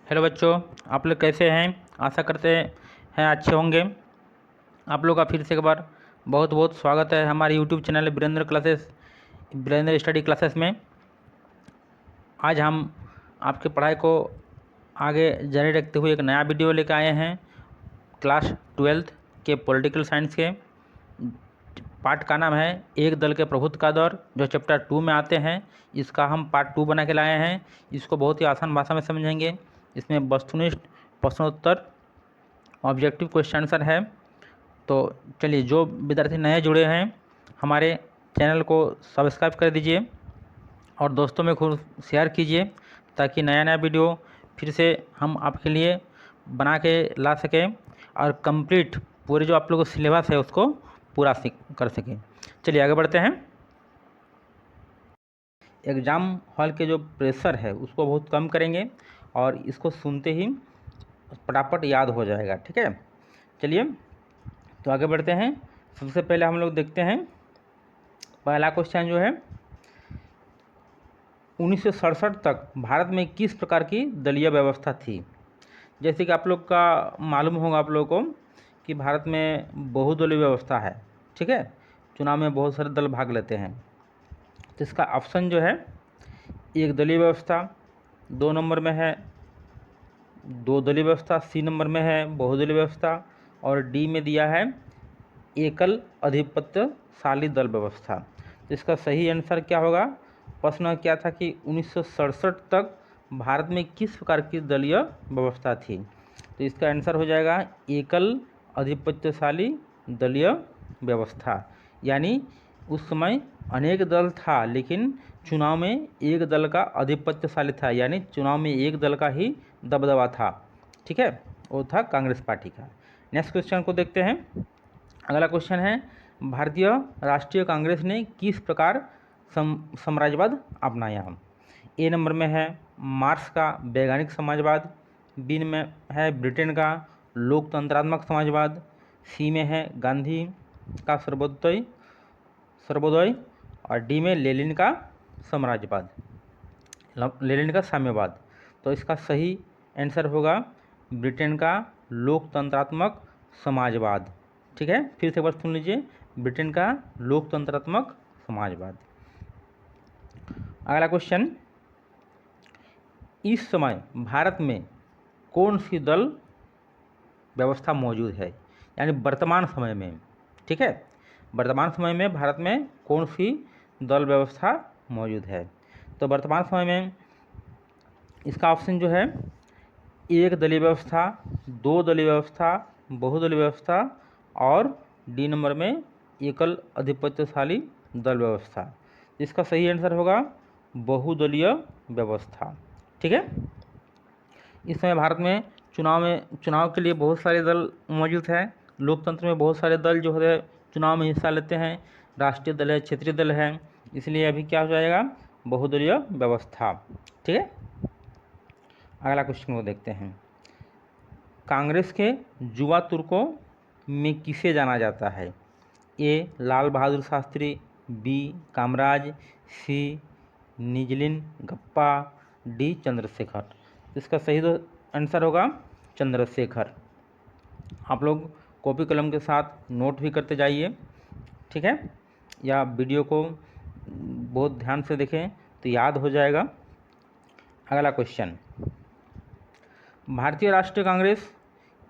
Hello बच्चों, आप लोग कैसे हैं। आशा करते हैं अच्छे होंगे। आप लोग का फिर से एक बार बहुत बहुत स्वागत है हमारे YouTube channel Virendra study classes में। आज हम आपकी पढ़ाई को आगे जारी रखते हुए एक नया वीडियो लेकर आए हैं। क्लास 12th के पॉलिटिकल साइंस के पार्ट का नाम है एक दल के प्रभुत्व का दौर, जो चैप्टर 2 में आते हैं। इसका हम पार्ट 2 बना के लाए हैं। इसको बहुत ही आसान भाषा में समझेंगे। इसमें वस्तुनिष्ठ प्रश्नोत्तर ऑब्जेक्टिव क्वेश्चन आंसर है। तो चलिए, जो विद्यार्थी नए जुड़े हैं हमारे चैनल को सब्सक्राइब कर दीजिए और दोस्तों में खूब शेयर कीजिए, ताकि नया नया वीडियो फिर से हम आपके लिए बना के ला सकें और कंप्लीट पूरे जो आप लोगों का सिलेबस है उसको पूरा कर सकें। चलिए आगे बढ़ते हैं। एग्ज़ाम हॉल के जो प्रेशर है उसको बहुत कम करेंगे और इसको सुनते ही फटाफट याद हो जाएगा। ठीक है, चलिए तो आगे बढ़ते हैं। सबसे पहले हम लोग देखते हैं पहला क्वेश्चन जो है 1967 तक भारत में किस प्रकार की दलीय व्यवस्था थी। जैसे कि आप लोग का मालूम होगा आप लोगों को कि भारत में बहुदलीय व्यवस्था है। ठीक है, चुनाव में बहुत सारे दल भाग लेते हैं। तो इसका ऑप्शन जो है एक दलीय व्यवस्था, 2 नंबर में है दो दलीय व्यवस्था, सी नंबर में है बहुदलीय व्यवस्था और डी में दिया है एकल आधिपत्यशाली दल व्यवस्था। तो इसका सही आंसर क्या होगा। प्रश्न क्या था कि 1967 तक भारत में किस प्रकार की दलीय व्यवस्था थी। तो इसका आंसर हो जाएगा एकल आधिपत्यशाली दलीय व्यवस्था। यानी उस समय अनेक दल था लेकिन चुनाव में एक दल का आधिपत्यशाली था, यानी चुनाव में एक दल का ही दबदबा था। ठीक है, वो था कांग्रेस पार्टी का। नेक्स्ट क्वेश्चन को देखते हैं। अगला क्वेश्चन है भारतीय राष्ट्रीय कांग्रेस ने किस प्रकार साम्राज्यवाद अपनाया। ए नंबर में है मार्क्स का वैज्ञानिक समाजवाद, बी में है ब्रिटेन का लोकतंत्रात्मक समाजवाद, सी में है गांधी का सर्वोदय और डी में लेनिन का साम्यवाद। तो इसका सही आंसर होगा ब्रिटेन का लोकतंत्रात्मक समाजवाद। ठीक है, फिर से एक बार सुन लीजिए, ब्रिटेन का लोकतंत्रात्मक समाजवाद। अगला क्वेश्चन, इस समय भारत में कौन सी दल व्यवस्था मौजूद है, यानी वर्तमान समय में। ठीक है, वर्तमान समय में भारत में कौन सी दल व्यवस्था मौजूद है। तो वर्तमान समय में इसका ऑप्शन जो है एक दलीय व्यवस्था, दो दलीय व्यवस्था, बहुदलीय व्यवस्था और डी नंबर में एकल आधिपत्यशाली दल व्यवस्था। इसका सही आंसर होगा बहुदलीय व्यवस्था। ठीक है, इस समय भारत में चुनाव के लिए बहुत सारे दल मौजूद हैं। लोकतंत्र में बहुत सारे दल जो है चुनाव में हिस्सा लेते हैं। राष्ट्रीय दल है, क्षेत्रीय दल है, इसलिए अभी क्या हो जाएगा बहुदलीय व्यवस्था। ठीक है, अगला क्वेश्चन को देखते हैं। कांग्रेस के युवा तुर्कों में किसे जाना जाता है। ए लाल बहादुर शास्त्री, बी कामराज, सी निजलिन गप्पा, डी चंद्रशेखर। इसका सही आंसर होगा चंद्रशेखर। आप लोग कॉपी कलम के साथ नोट भी करते जाइए। ठीक है, या वीडियो को बहुत ध्यान से देखें तो याद हो जाएगा। अगला क्वेश्चन, भारतीय राष्ट्रीय कांग्रेस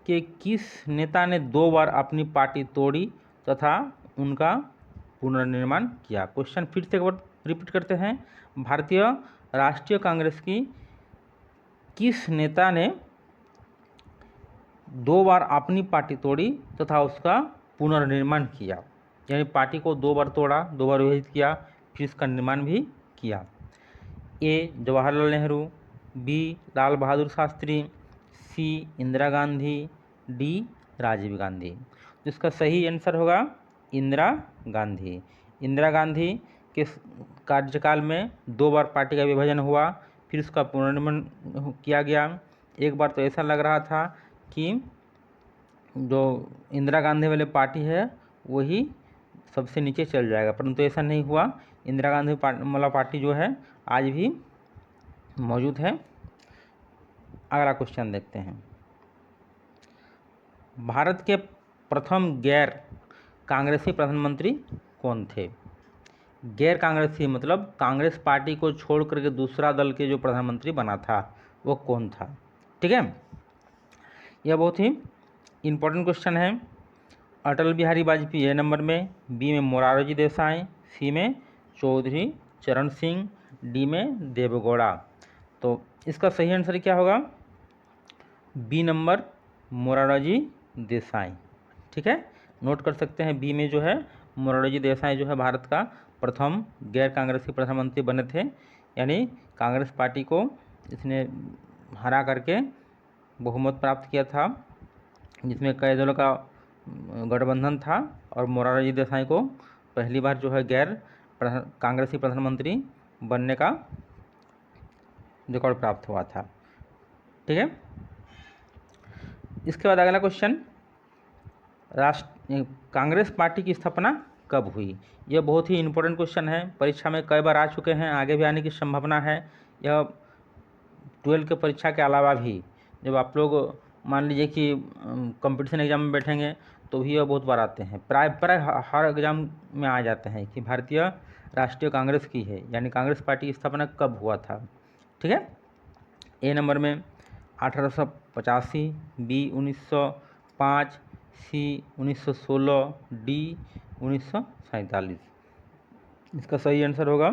के किस नेता ने 2 बार अपनी पार्टी तोड़ी तथा उनका पुनर्निर्माण किया। क्वेश्चन फिर से एक बार रिपीट करते हैं। भारतीय राष्ट्रीय कांग्रेस की किस नेता ने 2 बार अपनी पार्टी तोड़ी तथा उसका पुनर्निर्माण किया, यानी पार्टी को 2 बार तोड़ा, 2 बार विभाजित किया, फिर इसका निर्माण भी किया। ए जवाहरलाल नेहरू, बी लाल बहादुर शास्त्री, सी इंदिरा गांधी, डी राजीव गांधी। तो इसका सही आंसर होगा इंदिरा गांधी। इंदिरा गांधी के कार्यकाल में 2 बार पार्टी का विभाजन हुआ, फिर उसका पुनर्निर्माण किया गया। एक बार तो ऐसा लग रहा था कि जो इंदिरा गांधी वाली पार्टी है वही सबसे नीचे चल जाएगा, परंतु ऐसा नहीं हुआ। इंदिरा गांधी वाला पार्टी जो है आज भी मौजूद है। अगला क्वेश्चन देखते हैं। भारत के प्रथम गैर कांग्रेसी प्रधानमंत्री कौन थे? गैर कांग्रेसी मतलब कांग्रेस पार्टी को छोड़ करके दूसरा दल के जो प्रधानमंत्री बना था वो कौन था? ठीक है, यह बहुत ही इम्पोर्टेंट क्वेश्चन है। अटल बिहारी वाजपेयी ए नंबर में, बी में मोरारजी देसाई, सी में चौधरी चरण सिंह, डी में देवेगौड़ा। तो इसका सही आंसर क्या होगा? B number Morarji Desai. ठीक है, नोट कर सकते हैं, बी में जो है मोरारजी देसाई जो है भारत का प्रथम गैर कांग्रेसी प्रधानमंत्री बने थे, यानी कांग्रेस पार्टी को इसने हरा करके बहुमत प्राप्त किया था, जिसमें कई दलों का गठबंधन था, और मोरारजी देसाई को पहली बार जो है गैर कांग्रेसी प्रधानमंत्री बनने का रिकॉर्ड प्राप्त हुआ था। ठीक है, इसके बाद अगला क्वेश्चन, कांग्रेस पार्टी की स्थापना कब हुई? यह बहुत ही इम्पोर्टेंट क्वेश्चन है, परीक्षा में कई बार आ चुके हैं, आगे भी आने की संभावना है। यह 12 के परीक्षा के अलावा भी जब आप लोग मान लीजिए कि कंपटीशन एग्जाम में बैठेंगे तो भी यह बहुत बार आते हैं, प्राय हर एग्जाम में आ जाते हैं कि भारतीय राष्ट्रीय कांग्रेस की है, यानी कांग्रेस पार्टी की स्थापना कब हुआ था। ठीक है, ए नंबर में 1885, बी 1905, सी 1916, डी 1947। इसका सही आंसर होगा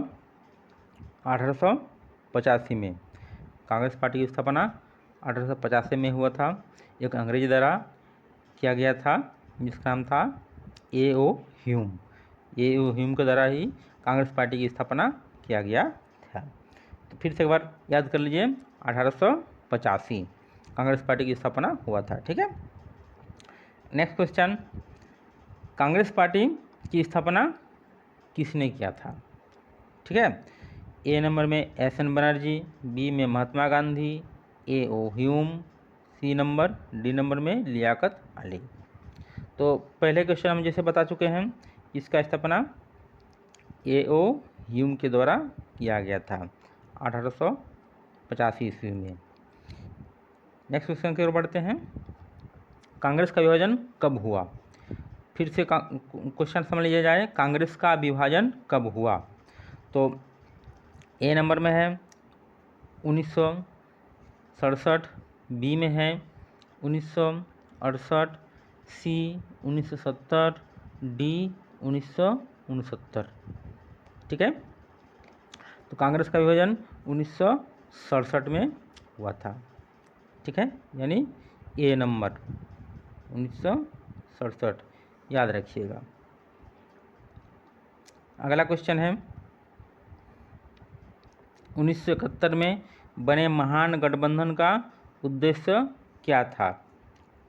1885 में। कांग्रेस पार्टी की स्थापना 1885 में हुआ था। एक अंग्रेज द्वारा किया गया था जिसका नाम था A.O. ह्यूम। A.O. ह्यूम के द्वारा ही कांग्रेस पार्टी की स्थापना किया गया था। तो फिर से एक बार याद कर लीजिए, 1885 कांग्रेस पार्टी की स्थापना हुआ था। ठीक है, नेक्स्ट क्वेश्चन, कांग्रेस पार्टी की स्थापना किसने किया था? ठीक है, ए नंबर में S.N. बनर्जी, बी में Mahatma Gandhi, A.O. Hume, C number, D number में लियाकत अली। तो पहले क्वेश्चन हम जैसे बता चुके हैं, इसका स्थापना A.O. ह्यूम के द्वारा किया गया था 1885 ईस्वी में। नेक्स्ट क्वेश्चन की ओर बढ़ते हैं, कांग्रेस का विभाजन कब हुआ? फिर से क्वेश्चन समझ लिया जाए, कांग्रेस का विभाजन कब हुआ? तो ए नंबर में है 1967, बी में है 1968, सी 1970, डी 1969। ठीक है, तो कांग्रेस का विभाजन 1967 में हुआ था। ठीक है, यानी ए नंबर 1967 याद रखिएगा। अगला क्वेश्चन है, 1971 में बने महान गठबंधन का उद्देश्य क्या था?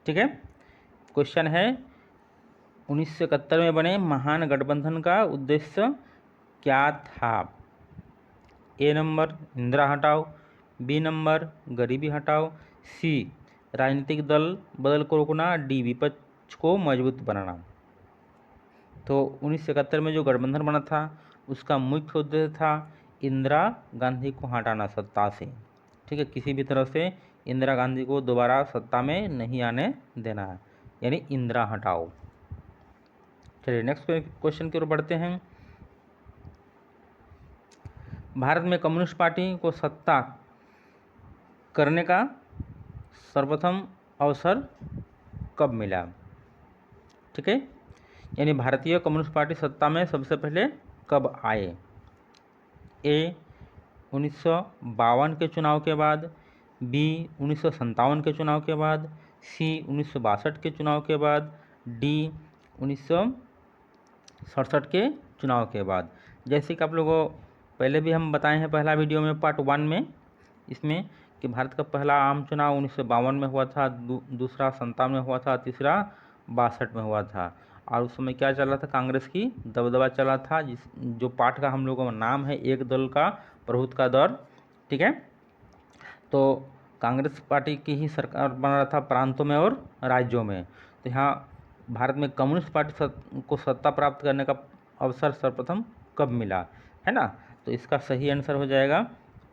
ठीक है, क्वेश्चन है 1971 में बने महान गठबंधन का उद्देश्य क्या था? ए नंबर इंदिरा हटाओ, बी नंबर गरीबी हटाओ, सी राजनीतिक दल बदल को रोकना, डी विपक्ष को मजबूत बनाना। तो 1971 में जो गठबंधन बना था उसका मुख्य उद्देश्य था इंदिरा गांधी को हटाना सत्ता से। ठीक है, किसी भी तरह से इंदिरा गांधी को दोबारा सत्ता में नहीं आने देना है, यानी इंदिरा हटाओ। चलिए नेक्स्ट क्वेश्चन की ओर बढ़ते हैं, भारत में कम्युनिस्ट पार्टी को सत्ता करने का सर्वप्रथम अवसर कब मिला? ठीक है, यानी भारतीय कम्युनिस्ट पार्टी सत्ता में सबसे पहले कब आए? ए 1952 के चुनाव के बाद, बी 1957 के चुनाव के बाद, सी 1962 के चुनाव के बाद, डी 1967 के चुनाव के बाद। जैसे कि आप लोगों पहले भी हम बताए हैं पहला वीडियो में पार्ट 1 में, इसमें कि भारत का पहला आम चुनाव 1952 में हुआ था, दूसरा 57 में हुआ था, तीसरा 62 में हुआ था। और उस समय क्या चल रहा था? कांग्रेस की दबदबा चला था, जो पाठ का हम लोगों का नाम है एक दल का प्रभुत्व का दौर। ठीक है, तो कांग्रेस पार्टी की ही सरकार बना रहा था प्रांतों में और राज्यों में। तो यहाँ भारत में कम्युनिस्ट पार्टी को सत्ता प्राप्त करने का अवसर सर्वप्रथम कब मिला, है ना? तो इसका सही आंसर हो जाएगा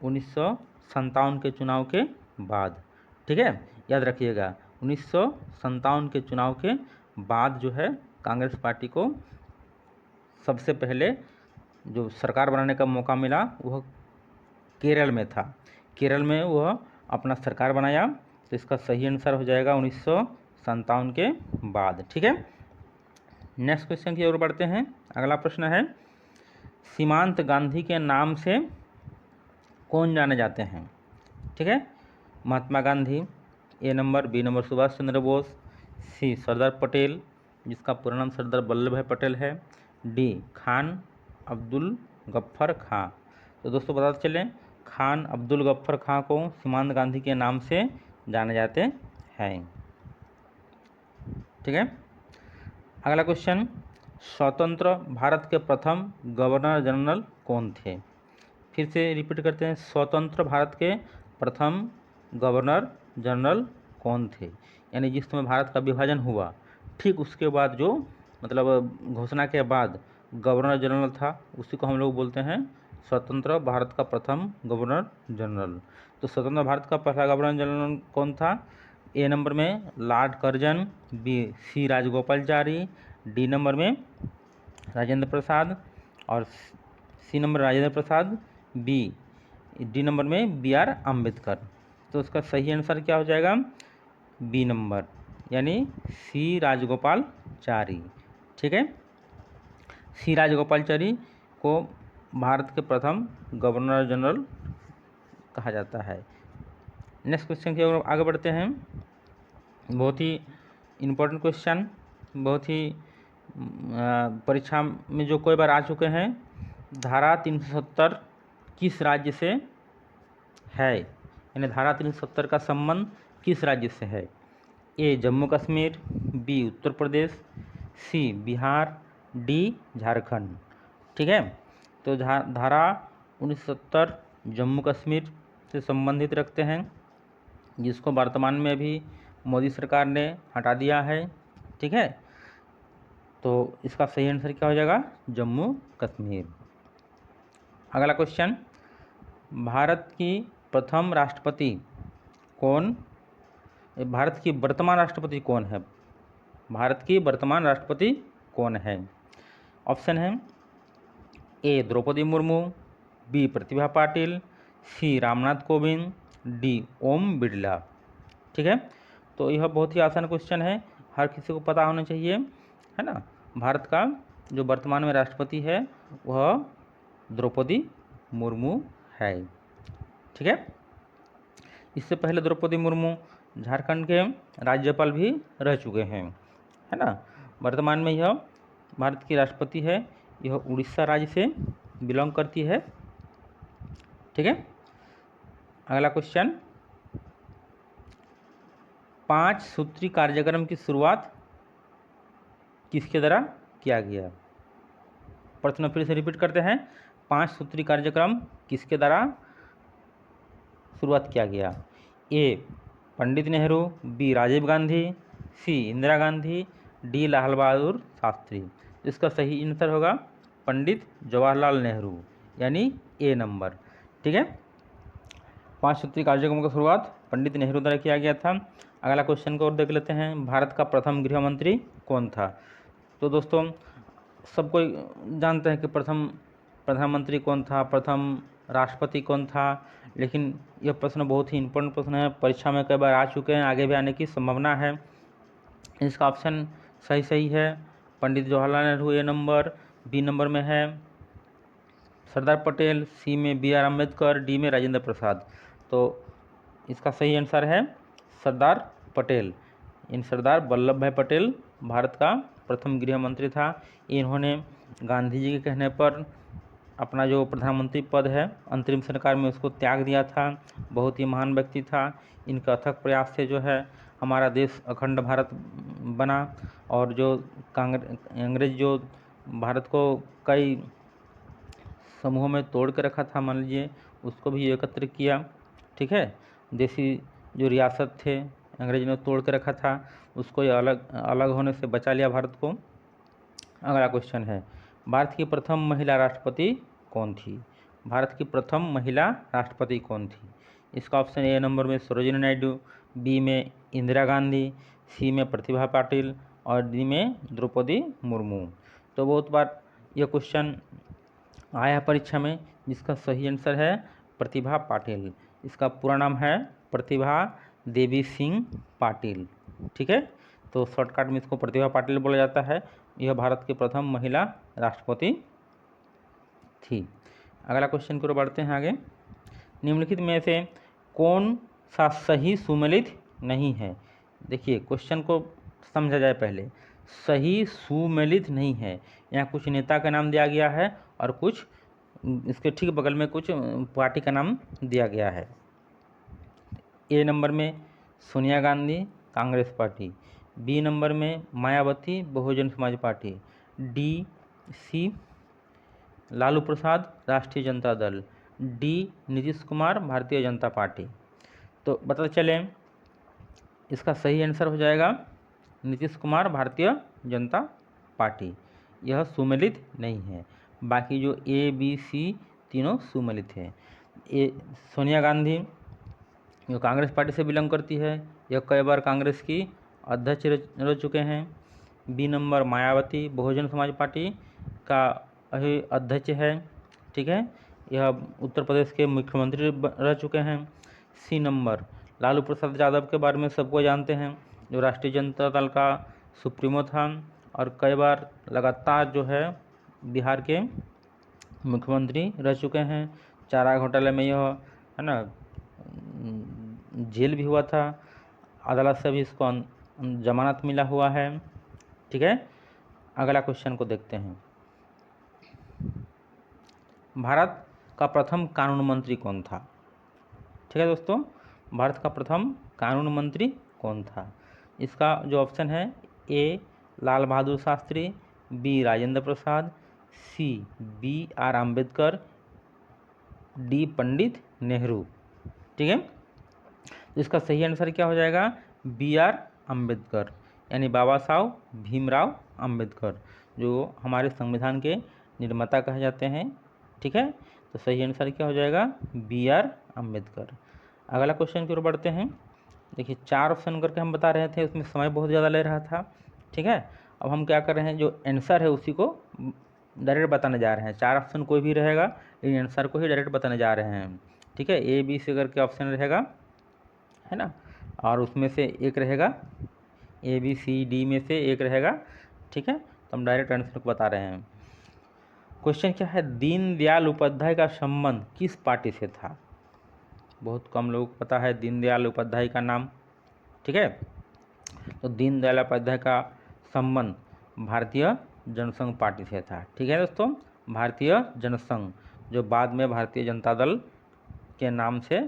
1957 के चुनाव के बाद। ठीक है, याद रखिएगा 1957 के चुनाव के बाद जो है कांग्रेस पार्टी को सबसे पहले जो सरकार बनाने का मौका मिला वह केरल में था। केरल में वह अपना सरकार बनाया, तो इसका सही आंसर हो जाएगा 1957 के बाद। ठीक है, नेक्स्ट क्वेश्चन की ओर बढ़ते हैं। अगला प्रश्न है, सीमांत गांधी के नाम से कौन जाने जाते हैं? ठीक है, महात्मा गांधी, ए number, B number Subhash Chandra Bose, सी सरदार पटेल जिसका पूरा नाम सरदार वल्लभ भाई पटेल है, डी खान अब्दुल गफ्फर खां। तो दोस्तों बताते चलें, खान अब्दुल गफ्फर खां को सीमांत गांधी के नाम से जाने जाते हैं। ठीक है, अगला क्वेश्चन, स्वतंत्र भारत के प्रथम गवर्नर जनरल कौन थे? फिर से रिपीट करते हैं, स्वतंत्र भारत के प्रथम गवर्नर जनरल कौन थे? यानी जिस समय भारत का विभाजन हुआ ठीक उसके बाद जो मतलब घोषणा के बाद गवर्नर जनरल था, उसी को हम लोग बोलते हैं स्वतंत्र भारत का प्रथम गवर्नर जनरल। तो स्वतंत्र भारत का पहला गवर्नर जनरल कौन था? ए नंबर में lord Curzon, B C Rajagopalachari, D number में राजेंद्र प्रसाद और C number Rajendra Prasad, B D number में बी आर अम्बेडकर। तो उसका सही आंसर क्या हो जाएगा? बी नंबर, यानी सी राजगोपालचारी। ठीक है, सी राजगोपालचारी को भारत के प्रथम गवर्नर जनरल कहा जाता है। नेक्स्ट क्वेश्चन की ओर आगे बढ़ते हैं। बहुत ही इम्पोर्टेंट क्वेश्चन, बहुत ही परीक्षा में जो कई बार आ चुके हैं। धारा 370 किस राज्य से है? यानी धारा 370 का संबंध किस राज्य से है? ए जम्मू कश्मीर, बी उत्तर प्रदेश, सी बिहार, डी झारखंड। ठीक है, तो धारा 1970 जम्मू कश्मीर से संबंधित रखते हैं, जिसको वर्तमान में अभी मोदी सरकार ने हटा दिया है। ठीक है, तो इसका सही आंसर क्या हो जाएगा? जम्मू कश्मीर। अगला क्वेश्चन, भारत की प्रथम राष्ट्रपति कौन, भारत की वर्तमान राष्ट्रपति कौन है? भारत की वर्तमान राष्ट्रपति कौन है? ऑप्शन है, ए द्रौपदी मुर्मू, बी प्रतिभा पाटिल, सी रामनाथ कोविंद, डी ओम बिरला। ठीक है, तो यह बहुत ही आसान क्वेश्चन है, हर किसी को पता होना चाहिए, है ना। भारत का जो वर्तमान में राष्ट्रपति है वह द्रौपदी मुर्मू है। ठीक है, इससे पहले द्रौपदी मुर्मू झारखंड के राज्यपाल भी रह चुके हैं, है ना। वर्तमान में यह भारत की राष्ट्रपति है, यह उड़ीसा राज्य से बिलोंग करती है। ठीक है, अगला क्वेश्चन, 5 सूत्री कार्यक्रम की शुरुआत किसके द्वारा किया गया? प्रश्न फिर से रिपीट करते हैं, 5 सूत्री कार्यक्रम किसके द्वारा शुरुआत किया गया? ए पंडित नेहरू, बी राजीव गांधी, सी इंदिरा गांधी, डी लाल बहादुर शास्त्री। इसका सही आंसर होगा पंडित जवाहरलाल नेहरू, यानी ए नंबर। ठीक है, 5 सूत्री कार्यक्रम की शुरुआत पंडित नेहरू द्वारा किया गया था। अगला क्वेश्चन को और देख लेते हैं, भारत का प्रथम गृह मंत्री कौन था? तो दोस्तों सब कोई जानते हैं कि प्रथम प्रधानमंत्री कौन था, प्रथम राष्ट्रपति कौन था, लेकिन यह प्रश्न बहुत ही इम्पोर्टेंट प्रश्न है, परीक्षा में कई बार आ चुके हैं, आगे भी आने की संभावना है। इसका ऑप्शन सही है, पंडित जवाहरलाल नेहरू ए नंबर, बी नंबर में है सरदार पटेल, सी में बी आर अम्बेडकर, डी में राजेंद्र प्रसाद। तो इसका सही आंसर है सरदार पटेल। इन सरदार वल्लभ भाई पटेल भारत का प्रथम गृह मंत्री था। इन्होंने गांधी जी के कहने पर अपना जो प्रधानमंत्री पद है अंतरिम सरकार में उसको त्याग दिया था। बहुत ही महान व्यक्ति था, इनका अथक प्रयास से जो है हमारा देश अखंड भारत बना, और जो अंग्रेज जो भारत को कई समूहों में तोड़ के रखा था, मान लीजिए, उसको भी एकत्र किया। ठीक है, देसी जो रियासत थे अंग्रेज ने तोड़ के रखा था, उसको ये अलग होने से बचा लिया भारत को। अगला क्वेश्चन है, भारत की प्रथम महिला राष्ट्रपति कौन थी? भारत की प्रथम महिला राष्ट्रपति कौन थी? इसका ऑप्शन ए नंबर में सरोजिनी नायडू, बी में इंदिरा गांधी, सी में प्रतिभा पाटिल और डी में द्रौपदी मुर्मू। तो बहुत बार यह क्वेश्चन आया परीक्षा में, जिसका सही आंसर है प्रतिभा पाटिल। इसका पूरा नाम है प्रतिभा देवी सिंह पाटिल। ठीक है, तो शॉर्टकट में इसको प्रतिभा पाटिल बोला जाता है। यह भारत की प्रथम महिला राष्ट्रपति थी। अगला क्वेश्चन की ओर बढ़ते हैं आगे। निम्नलिखित में से कौन सा सही सुमेलित नहीं है? देखिए क्वेश्चन को समझा जाए पहले। सही सुमेलित नहीं है, यहाँ कुछ नेता का नाम दिया गया है और कुछ इसके ठीक बगल में कुछ पार्टी का नाम दिया गया है। ए नंबर में Sonia Gandhi Congress party, B number में Mayawati Bahujan Samaj party, D C Lalu Prasad Rashtriya Janata दल, डी नीतीश कुमार भारतीय जनता पार्टी। तो बता चले इसका सही आंसर हो जाएगा नीतीश कुमार भारतीय जनता पार्टी। यह सुमेलित नहीं है। बाकी जो ए बी सी तीनों सुमेलित है। ए सोनिया गांधी जो कांग्रेस पार्टी से बिलोंग करती है, यह कई बार कांग्रेस की अध्यक्ष रह चुके हैं। B number Mayawati Bahujan Samaj party का अध्यक्ष है। ठीक है, यह उत्तर प्रदेश के मुख्यमंत्री रह चुके हैं। सी नंबर लालू प्रसाद यादव के बारे में सबको जानते हैं, जो राष्ट्रीय जनता दल का सुप्रीमो था और कई बार लगातार जो है बिहार के मुख्यमंत्री रह चुके हैं। चारा घोटाले में यह है ना जेल भी हुआ था, अदालत से भी इसको जमानत मिला हुआ है। ठीक है, अगला क्वेश्चन को देखते हैं। भारत का प्रथम कानून मंत्री कौन था? ठीक है दोस्तों, भारत का प्रथम कानून मंत्री कौन था? इसका जो ऑप्शन है A Lal Bahadur Shastri, B Rajendra Prasad, C B R Ambedkar, D Pandit Nehru. ठीक है, तो इसका सही आंसर क्या हो जाएगा? बी आर अम्बेडकर, यानी बाबा साहब भीमराव अम्बेडकर, जो हमारे संविधान के निर्माता कहे जाते हैं। ठीक है, तो सही आंसर क्या हो जाएगा? B R Ambedkar. अगला क्वेश्चन की ओर बढ़ते हैं। देखिए 4 ऑप्शन करके हम बता रहे थे, उसमें समय बहुत ज़्यादा ले रहा था। ठीक है, अब हम क्या कर रहे हैं, जो आंसर है उसी को डायरेक्ट बताने जा रहे हैं। 4 ऑप्शन कोई भी रहेगा, इन आंसर को ही डायरेक्ट बताने जा रहे हैं। ठीक है, ए बी सी करके ऑप्शन रहेगा, है ना, और उसमें से एक रहेगा ए बी सी डी में से एक रहेगा। ठीक है, तो हम डायरेक्ट आंसर को बता रहे हैं। क्वेश्चन क्या है, दीनदयाल उपाध्याय का संबंध किस पार्टी से था? बहुत कम लोगों को पता है दीनदयाल उपाध्याय का नाम। ठीक है, तो दीनदयाल उपाध्याय का संबंध भारतीय जनसंघ पार्टी से था। ठीक है दोस्तों, भारतीय जनसंघ, जो बाद में भारतीय जनता दल के नाम से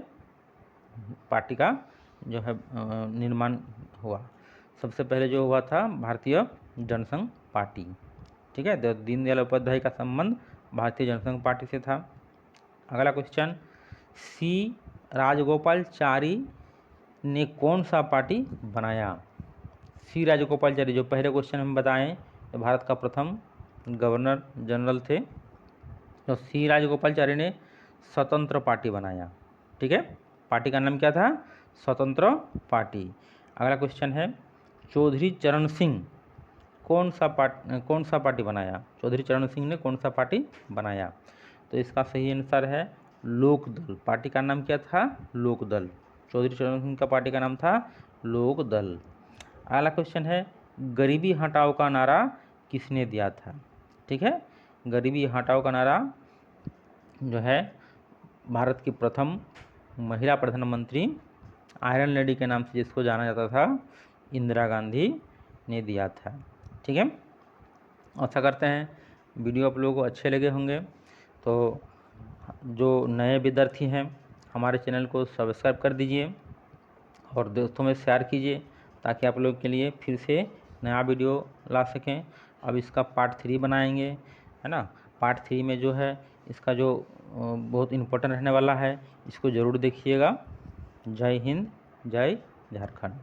पार्टी का जो है निर्माण हुआ। सबसे पहले जो हुआ था भारतीय जनसंघ पार्टी। ठीक है, तो दीनदयाल उपाध्याय का संबंध भारतीय जनसंघ पार्टी से था। अगला क्वेश्चन, सी राजगोपालाचारी ने कौन सा पार्टी बनाया? सी राजगोपालाचारी जो पहले क्वेश्चन हम बताएं, तो भारत का प्रथम गवर्नर जनरल थे। तो सी राजगोपालाचारी ने स्वतंत्र पार्टी बनाया। ठीक है, पार्टी का नाम क्या था? स्वतंत्र पार्टी। अगला क्वेश्चन है, चौधरी चरण सिंह कौन सा पार्टी बनाया? चौधरी चरण सिंह ने कौन सा पार्टी बनाया? तो इसका सही आंसर है लोकदल। पार्टी का नाम क्या था? लोकदल। चौधरी चरण सिंह का पार्टी का नाम था लोकदल। अगला क्वेश्चन है, गरीबी हटाओ का नारा किसने दिया था? ठीक है, गरीबी हटाओ का नारा जो है भारत की प्रथम महिला प्रधानमंत्री आयरन लेडी के नाम से जिसको जाना जाता था, इंदिरा गांधी ने दिया था। ठीक है, आशा करते हैं वीडियो आप लोगों को अच्छे लगे होंगे। तो जो नए विद्यार्थी हैं हमारे चैनल को सब्सक्राइब कर दीजिए और दोस्तों में शेयर कीजिए, ताकि आप लोग के लिए फिर से नया वीडियो ला सकें। अब इसका पार्ट 3 बनाएंगे, है ना। पार्ट 3 में जो है इसका जो बहुत इम्पोर्टेंट रहने वाला है, इसको ज़रूर देखिएगा। जय हिंद, जय झारखंड।